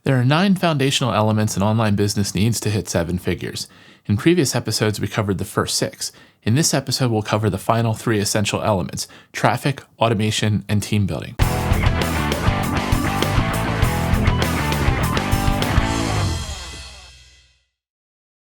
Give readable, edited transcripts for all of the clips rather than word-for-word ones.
There are 9 foundational elements an online business needs to hit 7 figures. In previous episodes, we covered the first 6. In this episode, we'll cover the final 3 essential elements: traffic, automation, and team building.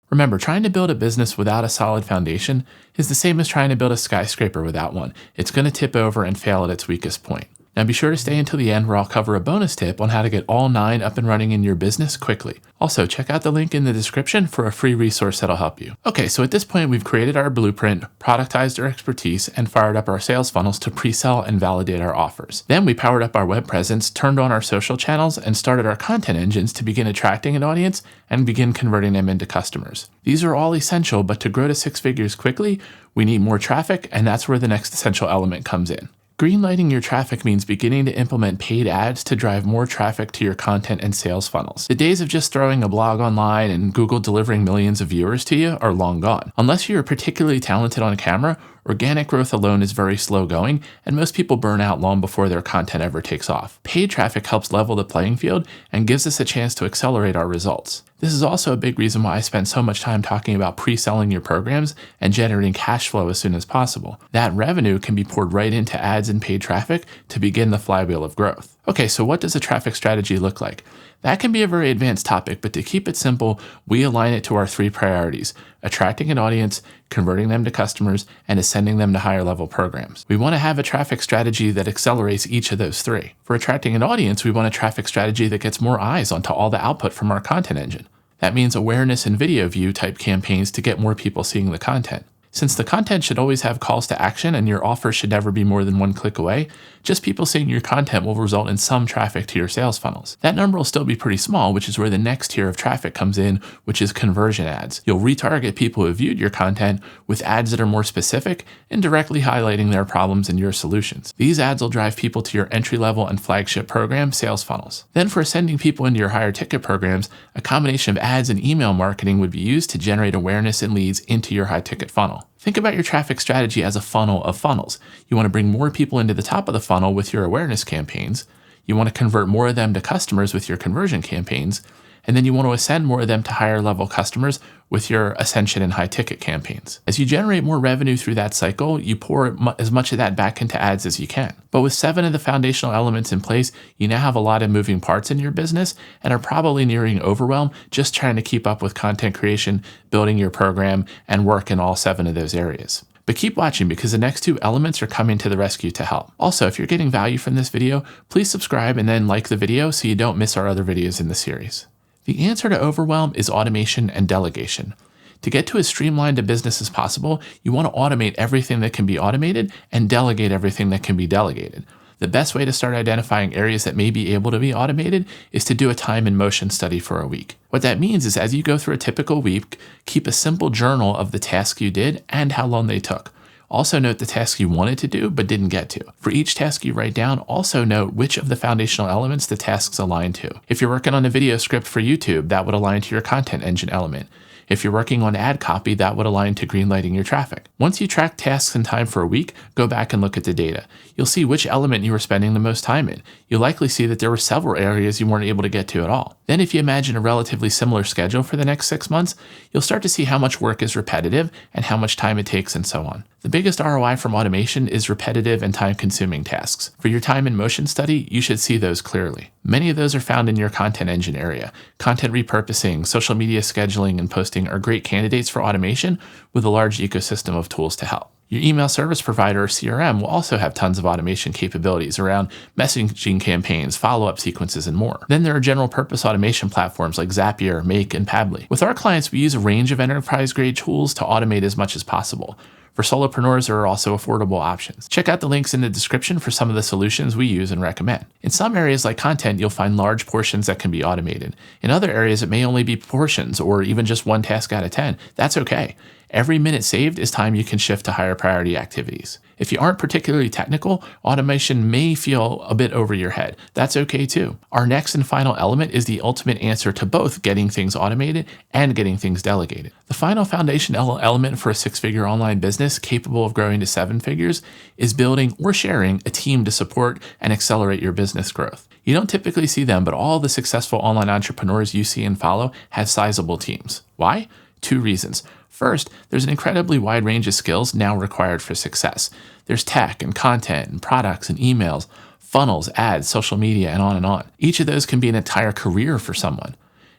Remember, trying to build a business without a solid foundation is the same as trying to build a skyscraper without one. It's going to tip over and fail at its weakest point. Now be sure to stay until the end where I'll cover a bonus tip on how to get all 9 up and running in your business quickly. Also, check out the link in the description for a free resource that'll help you. Okay, so at this point we've created our blueprint, productized our expertise, and fired up our sales funnels to pre-sell and validate our offers. Then we powered up our web presence, turned on our social channels, and started our content engines to begin attracting an audience and begin converting them into customers. These are all essential, but to grow to 6 figures quickly, we need more traffic, and that's where the next essential element comes in. Greenlighting your traffic means beginning to implement paid ads to drive more traffic to your content and sales funnels. The days of just throwing a blog online and Google delivering millions of viewers to you are long gone. Unless you're particularly talented on camera, organic growth alone is very slow going, and most people burn out long before their content ever takes off. Paid traffic helps level the playing field and gives us a chance to accelerate our results. This is also a big reason why I spend so much time talking about pre-selling your programs and generating cash flow as soon as possible. That revenue can be poured right into ads and paid traffic to begin the flywheel of growth. Okay, so what does a traffic strategy look like? That can be a very advanced topic, but to keep it simple, we align it to our 3 priorities: attracting an audience, converting them to customers, and ascending them to higher level programs. We want to have a traffic strategy that accelerates each of those 3. For attracting an audience, we want a traffic strategy that gets more eyes onto all the output from our content engine. That means awareness and video view type campaigns to get more people seeing the content. Since the content should always have calls to action and your offer should never be more than 1 click away, just people seeing your content will result in some traffic to your sales funnels. That number will still be pretty small, which is where the next tier of traffic comes in, which is conversion ads. You'll retarget people who viewed your content with ads that are more specific and directly highlighting their problems and your solutions. These ads will drive people to your entry-level and flagship program sales funnels. Then for sending people into your higher ticket programs, a combination of ads and email marketing would be used to generate awareness and leads into your high ticket funnel. Think about your traffic strategy as a funnel of funnels. You want to bring more people into the top of the funnel with your awareness campaigns. You want to convert more of them to customers with your conversion campaigns. And then you want to ascend more of them to higher level customers with your ascension and high ticket campaigns. As you generate more revenue through that cycle, you pour as much of that back into ads as you can. But with 7 of the foundational elements in place, you now have a lot of moving parts in your business and are probably nearing overwhelm just trying to keep up with content creation, building your program, and work in all 7 of those areas. But keep watching because the next 2 elements are coming to the rescue to help. Also, if you're getting value from this video, please subscribe and then like the video so you don't miss our other videos in the series. The answer to overwhelm is automation and delegation. To get to as streamlined a business as possible, you want to automate everything that can be automated and delegate everything that can be delegated. The best way to start identifying areas that may be able to be automated is to do a time and motion study for a week. What that means is as you go through a typical week, keep a simple journal of the tasks you did and how long they took. Also note the tasks you wanted to do but didn't get to. For each task you write down, also note which of the foundational elements the tasks align to. If you're working on a video script for YouTube, that would align to your content engine element. If you're working on ad copy, that would align to greenlighting your traffic. Once you track tasks and time for a week, go back and look at the data. You'll see which element you were spending the most time in. You'll likely see that there were several areas you weren't able to get to at all. Then if you imagine a relatively similar schedule for the next 6 months, you'll start to see how much work is repetitive and how much time it takes and so on. The biggest ROI from automation is repetitive and time-consuming tasks. For your time and motion study, you should see those clearly. Many of those are found in your content engine area. Content repurposing, social media scheduling, and posting are great candidates for automation with a large ecosystem of tools to help. Your email service provider or CRM will also have tons of automation capabilities around messaging campaigns, follow-up sequences, and more. Then there are general purpose automation platforms like Zapier, Make, and Pabbly. With our clients, we use a range of enterprise-grade tools to automate as much as possible. For solopreneurs, there are also affordable options. Check out the links in the description for some of the solutions we use and recommend. In some areas like content, you'll find large portions that can be automated. In other areas, it may only be portions or even just 1 task out of 10. That's okay. Every minute saved is time you can shift to higher priority activities. If you aren't particularly technical, automation may feel a bit over your head. That's okay too. Our next and final element is the ultimate answer to both getting things automated and getting things delegated. The final foundational element for a six-figure online business capable of growing to seven figures is building or sharing a team to support and accelerate your business growth. You don't typically see them, but all the successful online entrepreneurs you see and follow have sizable teams. Why? Two reasons. First, there's an incredibly wide range of skills now required for success. There's tech and content and products and emails, funnels, ads, social media, and on and on. Each of those can be an entire career for someone.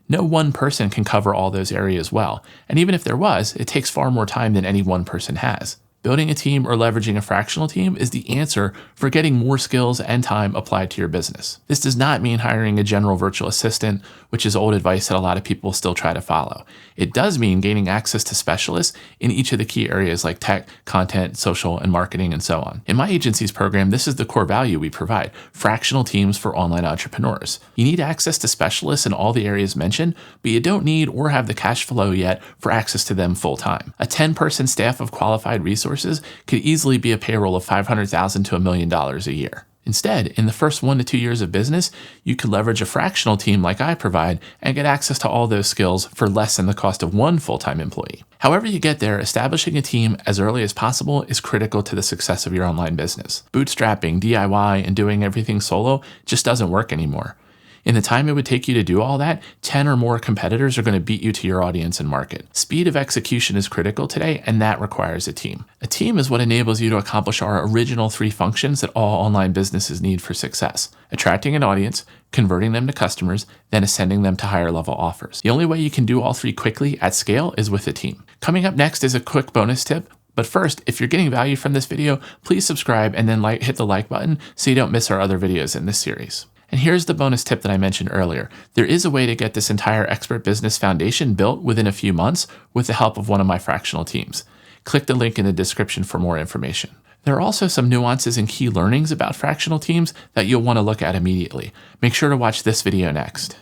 No one person can cover all those areas well, and even if there was, it takes far more time than any one person has. Building a team or leveraging a fractional team is the answer for getting more skills and time applied to your business. This does not mean hiring a general virtual assistant, which is old advice that a lot of people still try to follow. It does mean gaining access to specialists in each of the key areas like tech, content, social, and marketing, and so on. In my agency's program, this is the core value we provide: fractional teams for online entrepreneurs. You need access to specialists in all the areas mentioned, but you don't need or have the cash flow yet for access to them full time. A 10-person staff of qualified resources could easily be a payroll of $500,000 to $1 million a year. Instead, in the first 1 to 2 years of business, you could leverage a fractional team like I provide and get access to all those skills for less than the cost of one full-time employee. However you get there, establishing a team as early as possible is critical to the success of your online business. Bootstrapping, DIY, and doing everything solo just doesn't work anymore. In the time it would take you to do all that, 10 or more competitors are going to beat you to your audience and market. Speed of execution is critical today, and that requires a team. A team is what enables you to accomplish our original 3 functions that all online businesses need for success: attracting an audience, converting them to customers, then ascending them to higher level offers. The only way you can do all 3 quickly at scale is with a team. Coming up next is a quick bonus tip. But first, if you're getting value from this video, please subscribe and then hit the like button so you don't miss our other videos in this series. And here's the bonus tip that I mentioned earlier. There is a way to get this entire expert business foundation built within a few months with the help of one of my fractional teams. Click the link in the description for more information. There are also some nuances and key learnings about fractional teams that you'll want to look at immediately. Make sure to watch this video next.